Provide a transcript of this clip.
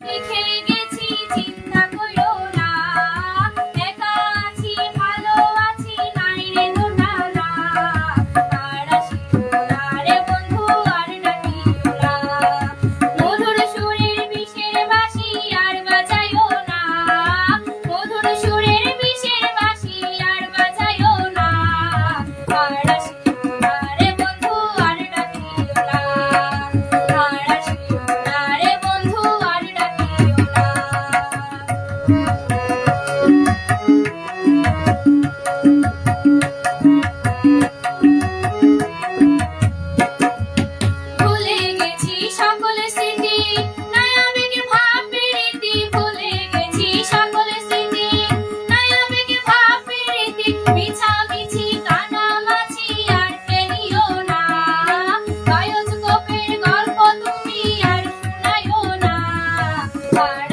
লিখে গেছি চিন্তা কইরো না, একা আছি ভালো আছি নাই রে দোটানা, আর আসিও না রে বন্ধু আর ডাকিও না, মধুর সুরের বিষের বাঁশি আর বাজাইও না, মধুর সুরের বিষের বাঁশি আর বাজাইও না, আর আসিও না রে বন্ধু আর ডাকিও না, আর আসিও না রে বন্ধু আর ডাকিও না। ভুলে গেছি সকল স্মৃতি নাই আবেগে ভাব প্রীতি, ভুলে গেছি সকল স্মৃতি নাই আবেগে ভাব প্রীতি, মিছামিছি কানামাছি আর টেনিও না, বায়োস্কোপের গল্প তুমি আর শুনাইও না, আর